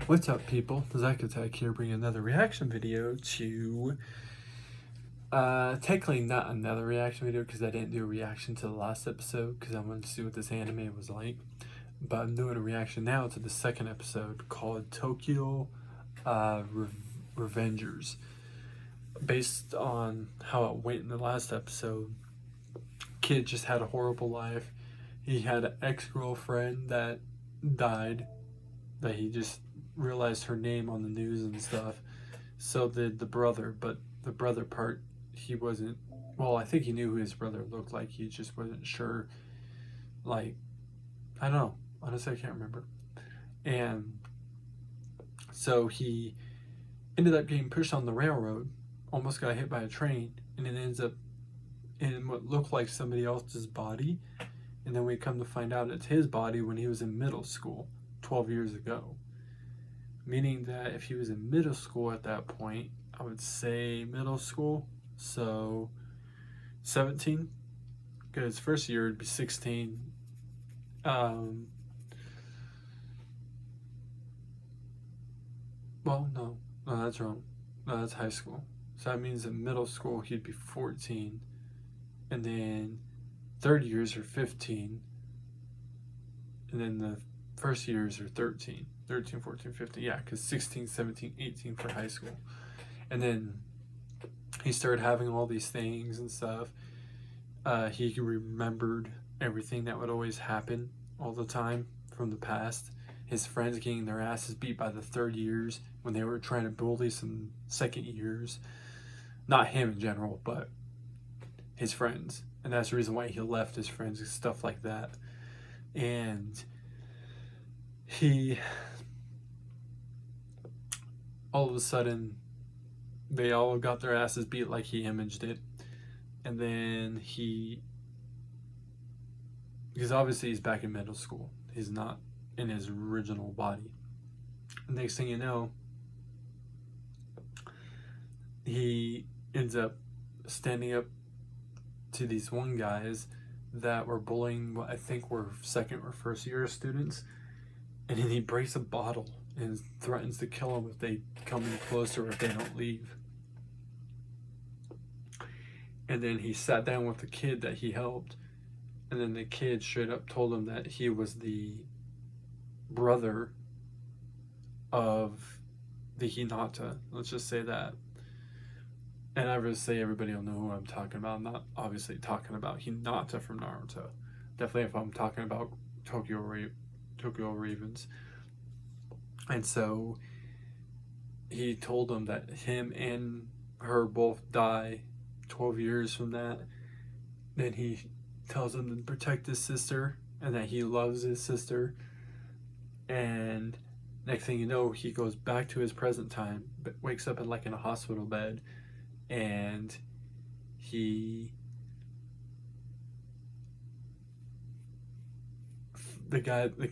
What's up, people? Zach Attack here, bringing another reaction video to technically not another reaction video because I didn't do a reaction to the last episode because I wanted to see what this anime was like, but I'm doing a reaction now to the second episode called Tokyo Revengers. Based on how it went in the last episode, kid just had a horrible life. He had an ex-girlfriend that died, that he just realized her name on the news and stuff. So did the brother, but the brother part, he wasn't, well, I think he knew who his brother looked like, he just wasn't sure. Like, I don't know, honestly I can't remember. And so he ended up getting pushed on the railroad, almost got hit by a train, and it ends up in what looked like somebody else's body. And then we come to find out it's his body when he was in middle school 12 years ago. Meaning that if he was in middle school at that point, I would say middle school, so 17, because first year would be 16. Well, no, that's wrong. No, that's high school. So that means in middle school he'd be 14, and then third years are 15, and then the first years are 13, 14, 15, yeah, because 16, 17, 18 for high school. And then he started having all these things and stuff. He remembered everything that would always happen all the time from the past. His friends getting their asses beat by the third years when they were trying to bully some second years. Not him in general, but his friends. And that's the reason why he left his friends and stuff like that. And he, all of a sudden, they all got their asses beat like he imaged it. And then because obviously he's back in middle school. He's not in his original body. And next thing you know, he ends up standing up to these one guys that were bullying what I think were second or first year students. And then he breaks a bottle and threatens to kill them if they come any closer, if they don't leave. And then he sat down with the kid that he helped, and then the kid straight up told him that he was the brother of the Hinata. Let's just say that. And I would say everybody will know who I'm talking about. I'm not obviously talking about Hinata from Naruto. Definitely if I'm talking about Tokyo Ravens. And so he told him that him and her both die 12 years from that. Then he tells him to protect his sister and that he loves his sister. And next thing you know, he goes back to his present time, but wakes up in a hospital bed, and the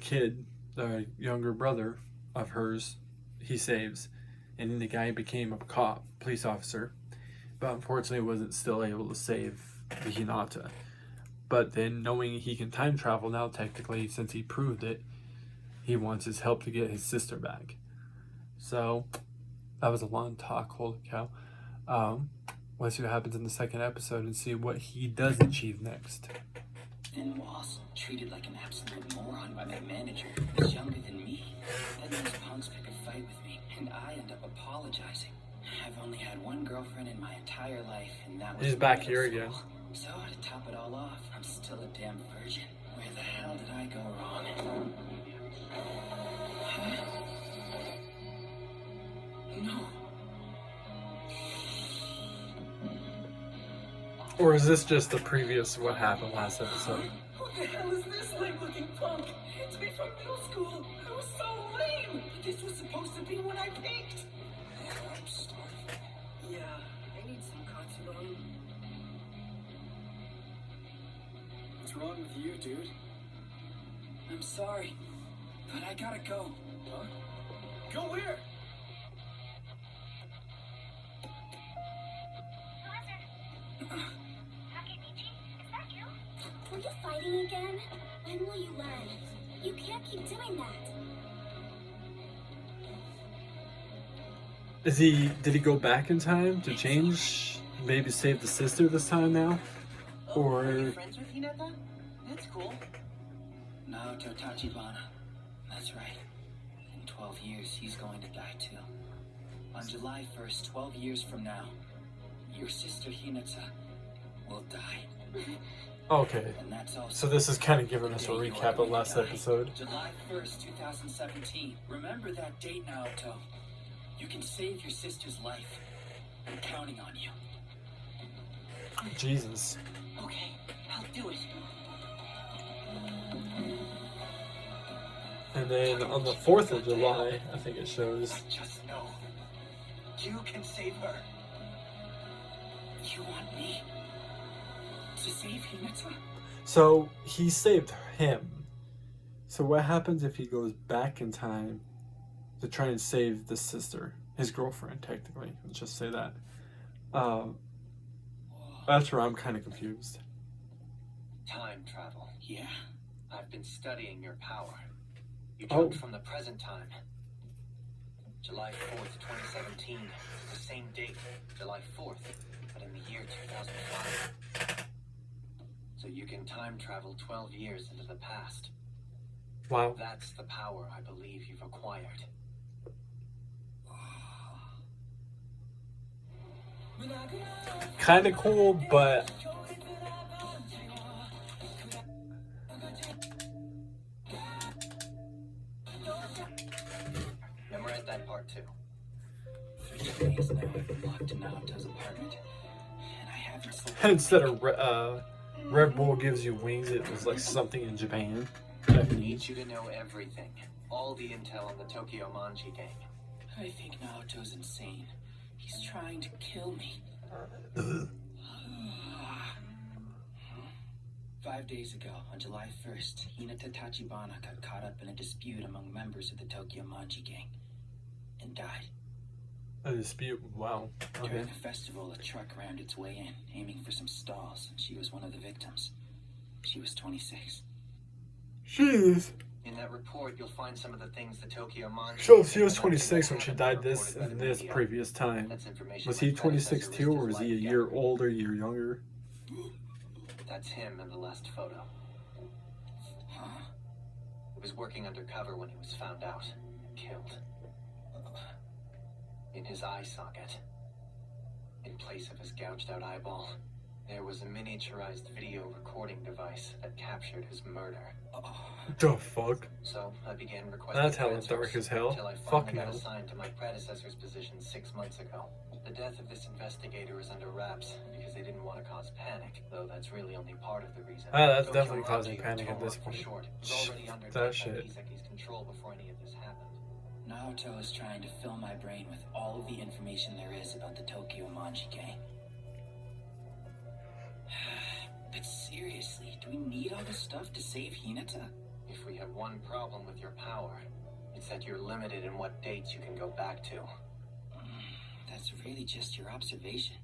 kid, the younger brother of hers, he saves. And then the guy became a police officer, but unfortunately wasn't still able to save the Hinata. But then, knowing he can time travel now, technically, since he proved it, he wants his help to get his sister back. So that was a long talk, holy cow. Let's see what happens in the second episode and see what he does achieve next. And was treated like an absolute moron by my manager, who was younger than me. Then those punks pick a fight with me, and I end up apologizing. I've only had one girlfriend in my entire life, and that was... He's back here again. So to top it all off, I'm still a damn virgin. Where the hell did I go wrong? Huh? No. Or is this just the previous what happened last episode? What the hell is this lame-looking punk? It's me from middle school. I was so lame. This was supposed to be when I peaked. I'm sorry. Yeah, I need some katsudon. What's wrong with you, dude? I'm sorry, but I gotta go. Huh? Go where? Were you fighting again? When will you learn? You can't keep doing that. Did he go back in time to change? Maybe save the sister this time now? Are you Or friends with Hinata? That's cool. Naoto Tachibana. That's right. In 12 years, he's going to die too. On July 1st, 12 years from now, your sister Hinata will die. okay. And that's also So this is kind of giving us a the day you recap are of going to last die. episode. July 1st, 2017. Remember that date, Naoto. You can save your sister's life. I'm counting on you. Jesus. Okay, I'll do it. And then on the 4th of July, I think it shows. Just know, you can save her. You want me to save Hinata? So he saved him. So what happens if he goes back in time to try and save the sister, his girlfriend, technically? Let's just say that. That's where I'm kind of confused. Time travel. Yeah. I've been studying your power. You Oh. jumped from the present time. July 4th, 2017. The same date, July 4th, but in the year 2005. So you can time travel 12 years into the past. Wow. That's the power I believe you've acquired. Kind of cool, but Memorize that part too. 3 days now I've been locked in Naoto's apartment. And I haven't slept. instead of Red Bull gives you wings, it was like something in Japan. I Japanese. need you to know everything. All the intel on the Tokyo Manji gang. I think Naoto's insane. He's trying to kill me. 5 days ago, on July 1st, Hinata Tachibana got caught up in a dispute among members of the Tokyo Manji gang and died. A dispute. Wow. Okay. During a festival, a truck rammed its way in, aiming for some stalls, and she was one of the victims. She was 26. Jeez. In that report, you'll find some of the things the Tokyo Manji... So she was 26 when she died this in this previous time. That's information Was my he 26 predecessor too, or listed was as he a life year gathering. older, a year younger? That's him in the last photo. Huh? He was working undercover when he was found out and killed. In his eye socket, in place of his gouged out eyeball, there was a miniaturized video recording device that captured his murder. The fuck? So I began requesting That's hella transfers dark as hell. until I Fuck finally got no. assigned to my predecessor's position 6 months ago. The death of this investigator is under wraps because they didn't want to cause panic, though that's really only part of the reason. Ah, that's Tokyo definitely causing Manji, or panic at this Tomar for point. short, was already under That Daikai shit. Kisaki's control before any of this happened. Naoto is trying to fill my brain with all of the information there is about the Tokyo Manji gang. But seriously, do we need all this stuff to save Hinata? If we have one problem with your power, it's that you're limited in what dates you can go back to. That's really just your observation.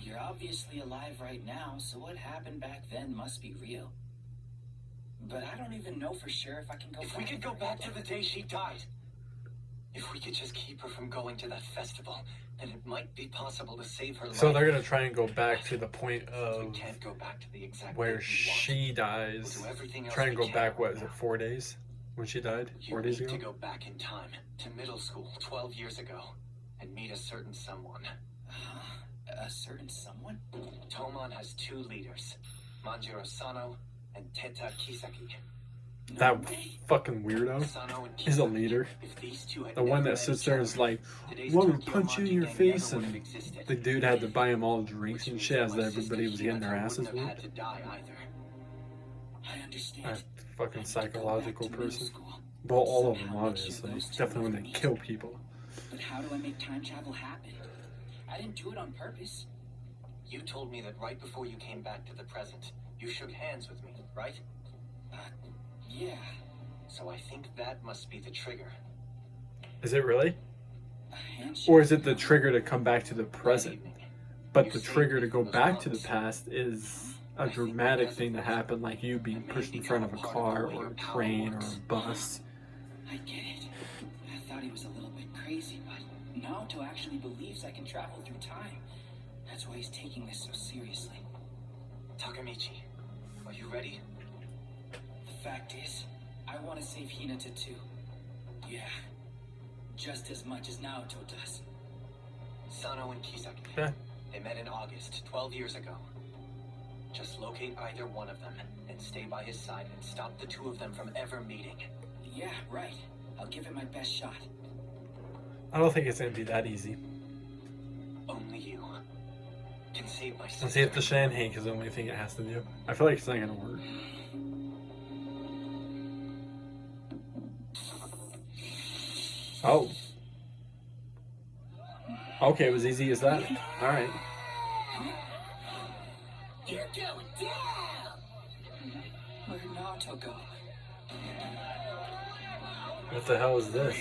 You're obviously alive right now, so what happened back then must be real. But I don't even know for sure if I can go back. If we could go back to the day she died. If we could just keep her from going to that festival, then it might be possible to save her life. So they're gonna try and go back to the point We of can't go back to the exact where date we want. she dies. We'll do everything else Try and we go can back, what right is now. it, 4 days? When she died? You 4 days need ago? to go back in time to middle school 12 years ago and meet a certain someone. A certain someone? Toman has 2 leaders, Manjiro Sano and Teta Kisaki. That fucking weirdo Sano and is a Kisaki, leader. if these two had The one never that met sits each there other, and is like, today's "Want me Tokyo to punch you in Manji your gang face?" never would have And existed. the dude had to buy him all drinks Which and means shit as my everybody sister was getting their Hinata asses wouldn't have whooped. had to die either. I understand. That fucking I have to go psychological back to middle person. school. Well, all of them, Somehow make sure obviously. those two Definitely when never they meet. kill people. But how do I make time travel happen? I didn't do it on purpose. You told me that right before you came back to the present, you shook hands with me, right? Yeah. So I think that must be the trigger. Is it really? A handshake. Or is it the trigger to come back to the That present? evening, But you the saved trigger me to go from those back to the punks. past is a I think dramatic because thing to of this, happen, like you I being may pushed in become front of a a part car of the way or your a power train or works. a bus. I get it. I thought he was a little bit crazy, but Naoto actually believes I can travel through time. That's why he's taking this so seriously. Takamichi, are you ready? The fact is, I want to save Hinata too. Yeah, just as much as Naoto does. Sano and Kisaki. Yeah. They met in August, 12 years ago. Just locate either one of them and stay by his side and stop the two of them from ever meeting. Yeah, right. I'll give it my best shot. I don't think it's gonna be that easy. Only you can save my sister. Let's see if the Shanhank is the only thing it has to do. I feel like it's not gonna work. Oh. Okay, it was easy as that. Alright. You're going down! Where'd Naoto go? What the hell is this?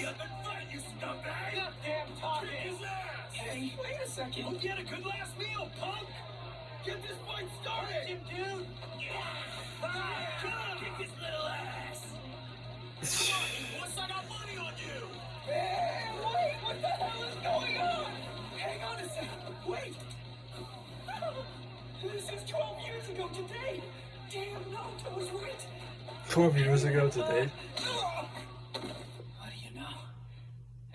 Hey, wait a second. We'll get a good last meal, punk! Get this fight started! Him, dude! Kick his little ass! What's I got money on you? Hey, wait! What the hell is going on? Hang on a second. Wait! This is 12 years ago today! Damn, Naoto was right! 12 years ago today? What do you know?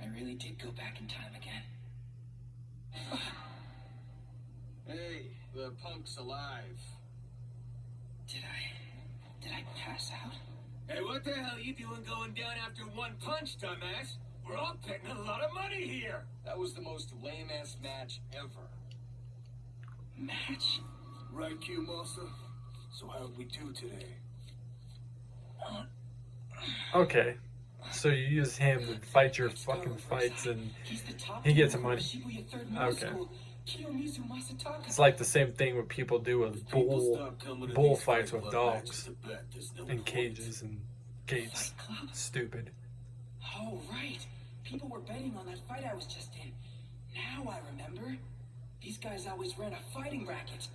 I really did go back in time again. Hey, the punk's alive. Did I pass out? Hey, what the hell you doing going down after one punch, dumbass? We're all betting a lot of money here. That was the most lame-ass match ever. Match? Right, Q-Masa? So how'd we do today? Okay. So you use him to fight your fucking fights and he gets some money. Okay. It's like the same thing what people do with bull fights with dogs in cages and gates. Stupid. Oh, right. People were betting on that fight I was just in. Now I remember. These guys always ran a fighting racket.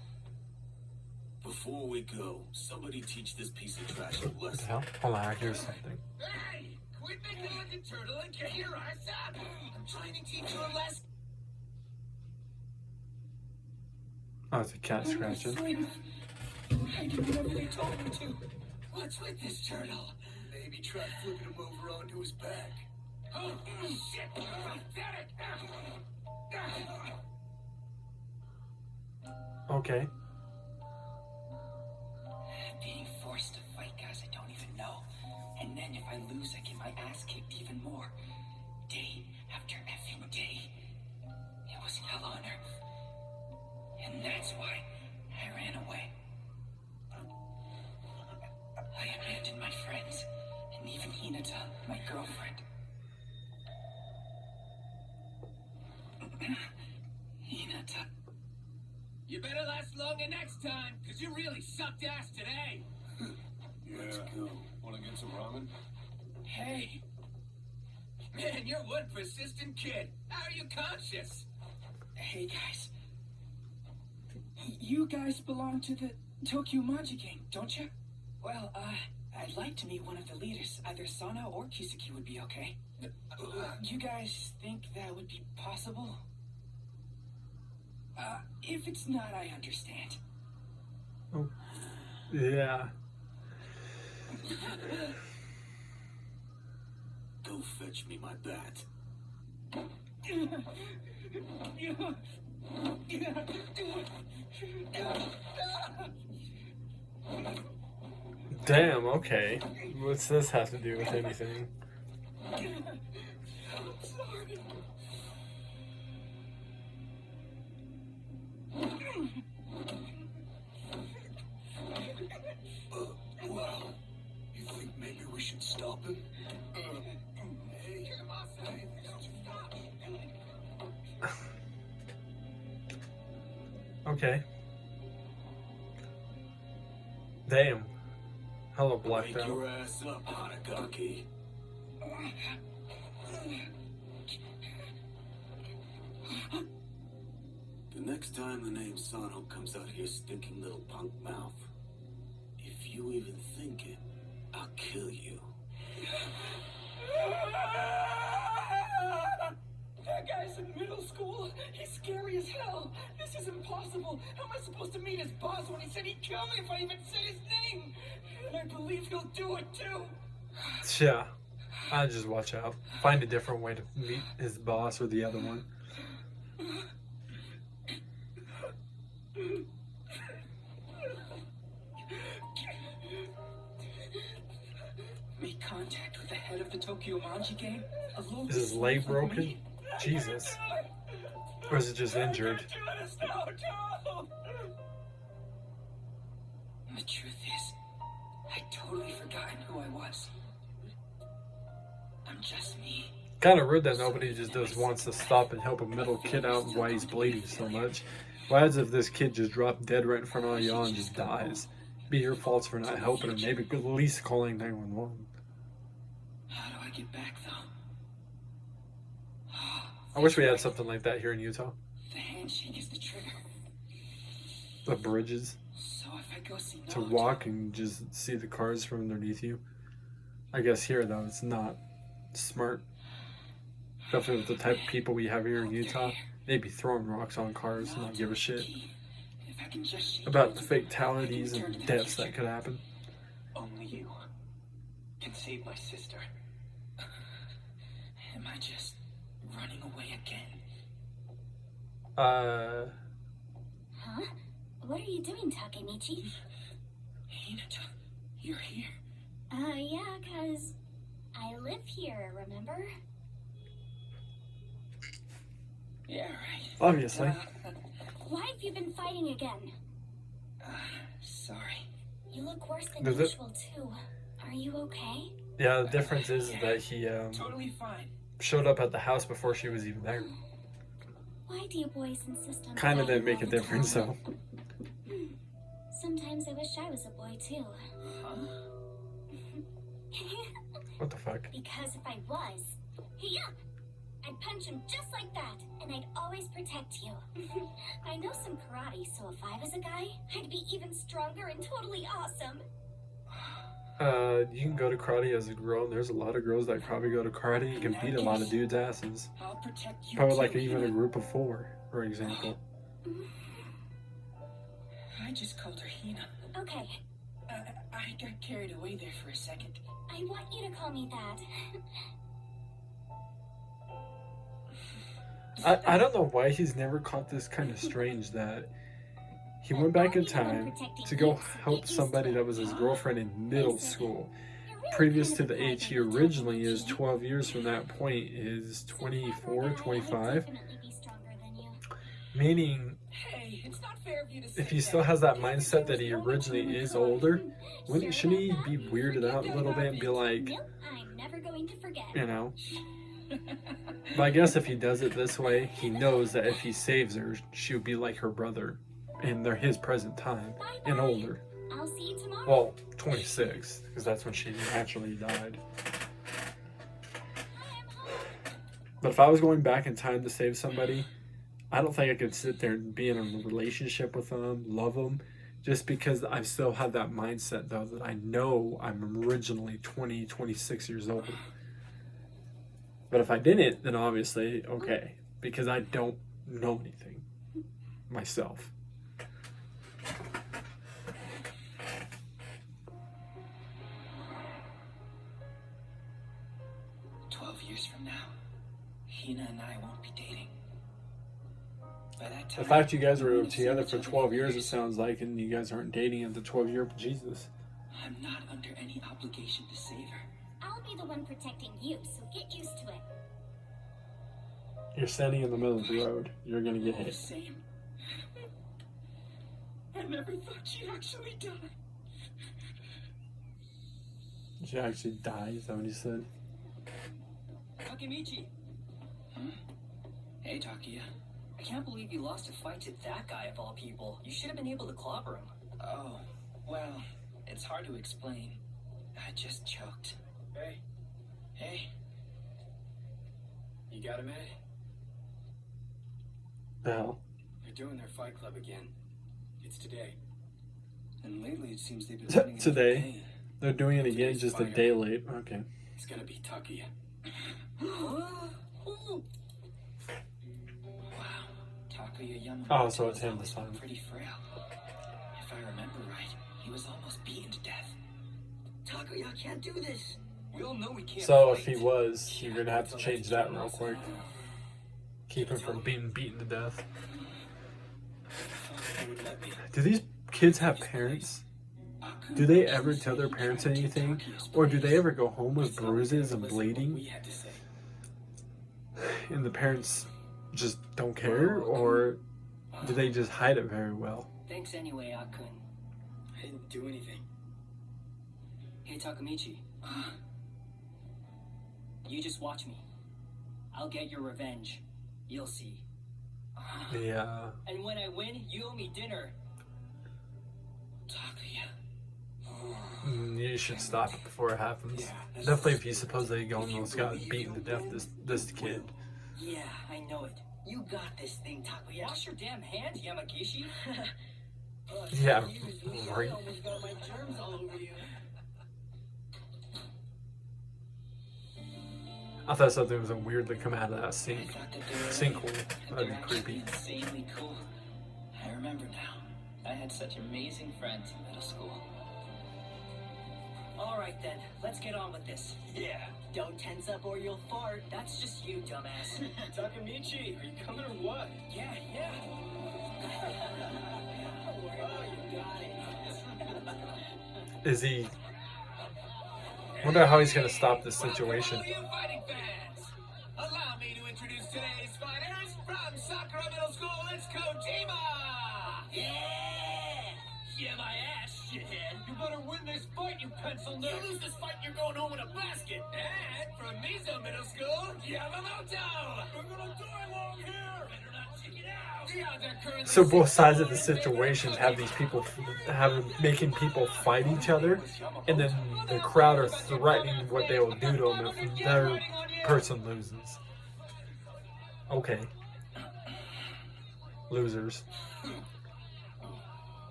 Before we go, somebody teach this piece of trash a What the lesson. hell? Hold on, I hear something. Hey! Quit making like a turtle and get your ass up! I'm trying to teach you a lesson. Oh, it's a cat scratching. I did whatever they told me to. What's with this turtle? Maybe try flipping him over onto his back. Oh, shit! Pathetic! Okay. Being forced to fight guys I don't even know. And then if I lose, I get my ass kicked even more. Day after effing day. It was hell on earth. And that's why I ran away. I abandoned my friends, and even Hinata, my girlfriend. Hinata. You better last longer next time, because you really sucked ass today. Let's go. Want to get some ramen? Hey. Man, you're one persistent kid. How are you conscious? Hey, guys. You guys belong to the Tokyo Maji Gang, don't you? Well, I'd like to meet one of the leaders. Either Sana or Kisaki would be okay. You guys think that would be possible? If it's not, I understand. Oh. Yeah. Go fetch me my bat. Damn, okay. What's this have to do with anything? Well, you think maybe we should stop him? Hey, Okay. Damn. Hello, black wake belt. your ass up, Hanagaki. The next time the name Sano comes out of your stinking little punk mouth, if you even think it, I'll kill you. That guy's supposed to meet his boss when he said he'd kill me if I even said his name. And I believe he'll do it too. Yeah. I just watch out. Find a different way to meet his boss or the other one. Make contact with the head of the Tokyo Manji gang. Is his leg broken? Jesus. Or is it just injured? The truth is, I'd totally forgotten who I was. I'm just me. Kind of rude that nobody just wants to stop and help a middle kid out why he's bleeding so much. Why as if this kid just dropped dead right in front of y'all and just dies? Be your faults for not helping him. Maybe at least calling 911. How do I get back though? I wish we had something like that here in Utah. The handshake is the trigger. The bridges. So if I go see To Naruto, walk and just see the cars from underneath you. I guess here though, it's not smart. Definitely with the type of people we have here in Utah. They'd be throwing rocks on cars and not give a shit if I can just shake about the hands, fatalities and deaths that could happen. Only you can save my sister. Am I just running away again? Huh? What are you doing, Takemichi? Hinata, you're here. Yeah, 'cause I live here, remember? Yeah, right. Obviously. Why have you been fighting again? Sorry. You look worse than Does it? usual, too. Are you okay? Yeah, the difference is that he Totally fine. showed up at the house before she was even there. Why do you boys insist on Kind of fighting didn't make a all the difference time? though. Sometimes I wish I was a boy, too. Huh? What the fuck? Because if I was, I'd punch him just like that, and I'd always protect you. I know some karate, so if I was a guy, I'd be even stronger and totally awesome. You can go to karate as a girl, and there's a lot of girls that probably go to karate. You can beat a lot of dudes' asses. I'll protect you. Probably like too, even a Hina. group of 4, for example. I just called her Hina. Okay, I got carried away there for a second. I want you to call me that. I don't know why he's never caught this kind of strange that he went back in time to go help somebody that was his girlfriend in middle school. Previous to the age he originally is, 12 years from that point is 24, 25. Meaning, Hey, it's not fair of you to say if he still has that mindset that he originally is older, shouldn't he be weirded out a little bit and be like, Nope, I'm never going to forget. you know? But I guess if he does it this way, he knows that if he saves her, she'll be like her brother in his present time and older. I'll see you tomorrow. Well, 26, because that's when she naturally died. But if I was going back in time to save somebody, I don't think I could sit there and be in a relationship with them, love them, just because I still have that mindset, though, that I know I'm originally 20, 26 years old. But if I didn't, then obviously, okay, because I don't know anything myself. Years from now, Hina and I won't be dating. By that time, The fact you guys were together for 12 years, it sounds like, and you guys aren't dating at the 12-year, Jesus. I'm not under any obligation to save her. I'll be the one protecting you, so get used to it. You're standing in the middle of the road. You're gonna get All the hit. same, I never thought she'd actually die. She actually died, is that what he said? Takemichi. Huh? Hey, Takia. I can't believe you lost a fight to that guy of all people. You should have been able to clobber him. Oh, well, it's hard to explain. I just choked. Hey, Hey, you got a minute? The hell? They're doing their fight club again. It's today. and lately it seems they've been running Today. another day. They're doing it again, just a day late. Okay. It's gonna be Takia. Wow, Takuya Yamamoto Oh, so it's him is this time. pretty frail. Takuya, I can't do this. We all know we can't. So if fight. he was, you're gonna have to change that real quick. Keep him from being beaten to death. They would let me. Do these kids have parents? Do they ever tell their parents anything? Or do they ever go home with bruises and We bleeding? had to say. And the parents just don't care? Or do they just hide it very well? Thanks anyway, Akun. I didn't do anything. Hey, Takamichi. You just watch me. I'll get your revenge. You'll see. Yeah. And when I win, you owe me dinner. Takuya. You should stop it before it happens. Definitely if he supposedly almost got beaten to death, this kid. Yeah, I know it. You got this thing, Takuya. Wash your damn hands, Yamagishi. Yeah, right. I almost got my germs all over you. I thought something was weird that come out of that I sink. thought that they were Sinkhole. They're That'd be actually creepy. insanely cool. I remember now. I had such amazing friends in middle school. All right then, let's get on with this. Yeah. Don't tense up or you'll fart. That's just you, dumbass. Takamichi, are you coming or what? Yeah. Oh, you got it. Is he... Wonder how he's gonna stop this situation. Welcome all you fighting fans. Allow me to introduce today's fighters from Sakura Middle School. It's Kojima. Yeah, my ass, shithead. You better win this fight, you pencil nerd. You lose this fight, you're going home in a basket. And from Mizo Middle School, Yamamoto. We're gonna die long here. Better not chicken out. The odds are currently So both sides of the 6-1 in favor of situations have these people making people fight each Kojima. other, and then the crowd are threatening what they will do to them if their person loses. Okay. Losers.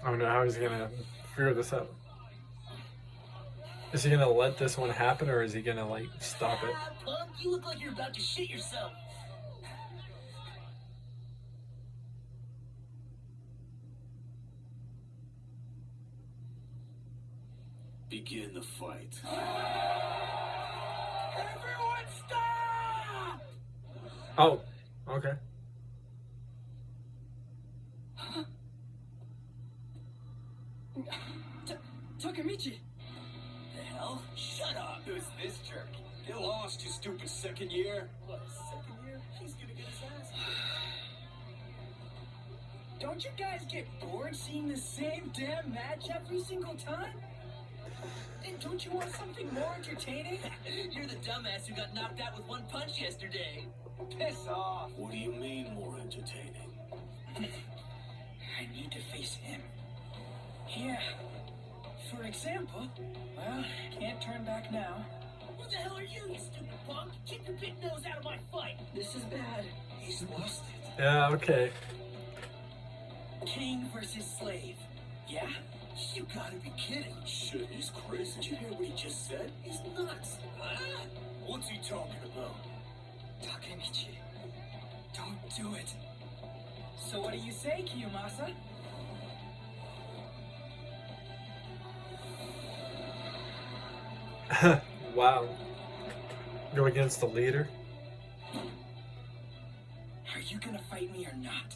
I don't know how he's gonna figure this out. Is he gonna let this one happen, or is he gonna like stop it? Ah, punk, you look like you're about to shit yourself. Begin the fight. Everyone stop! Oh, okay. Takamichi. The hell? Shut up. Who's this jerk? Get lost, you stupid second year. What, second year? He's gonna get his ass kicked. Don't you guys get bored seeing the same damn match every single time? And don't you want something more entertaining? You're the dumbass who got knocked out with one punch yesterday. Piss off. What do you mean more entertaining? I need to face him. Yeah. For example, well, can't turn back now. What the hell are you, you stupid punk? Keep your big nose out of my fight. This is bad. He's lost it. Yeah, okay. King versus slave. Yeah? You gotta be kidding. Shit, he's crazy. Did you hear what he just said? He's nuts. Ah! What's he talking about? Takemichi, don't do it. So what do you say, Kiyomasa? Wow. Go against the leader. Are you gonna fight me or not?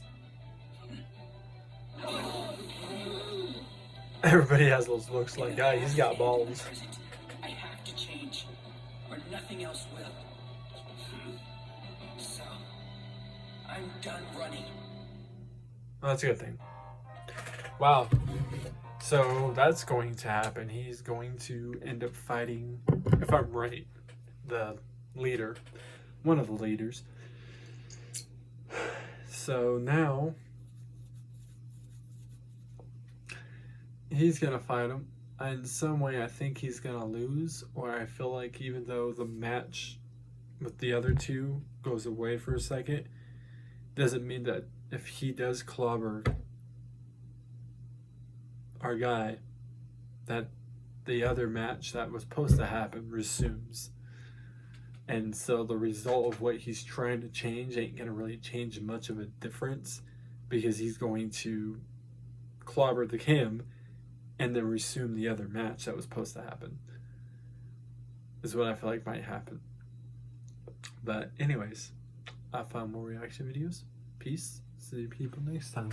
Everybody has those looks like, guy, he's got balls. I have to change, or nothing else will. So, I'm done running. Oh, that's a good thing. Wow. So that's going to happen. He's going to end up fighting, if I'm right, the leader, one of the leaders. So now he's going to fight him. In some way, I think he's going to lose, or I feel like even though the match with the other two goes away for a second, doesn't mean that if he does clobber our guy, that the other match that was supposed to happen resumes. And so the result of what he's trying to change ain't going to really change much of a difference, because he's going to clobber the Cam and then resume the other match that was supposed to happen. Is what I feel like might happen. But anyways, I'll find more reaction videos. Peace. See you people next time.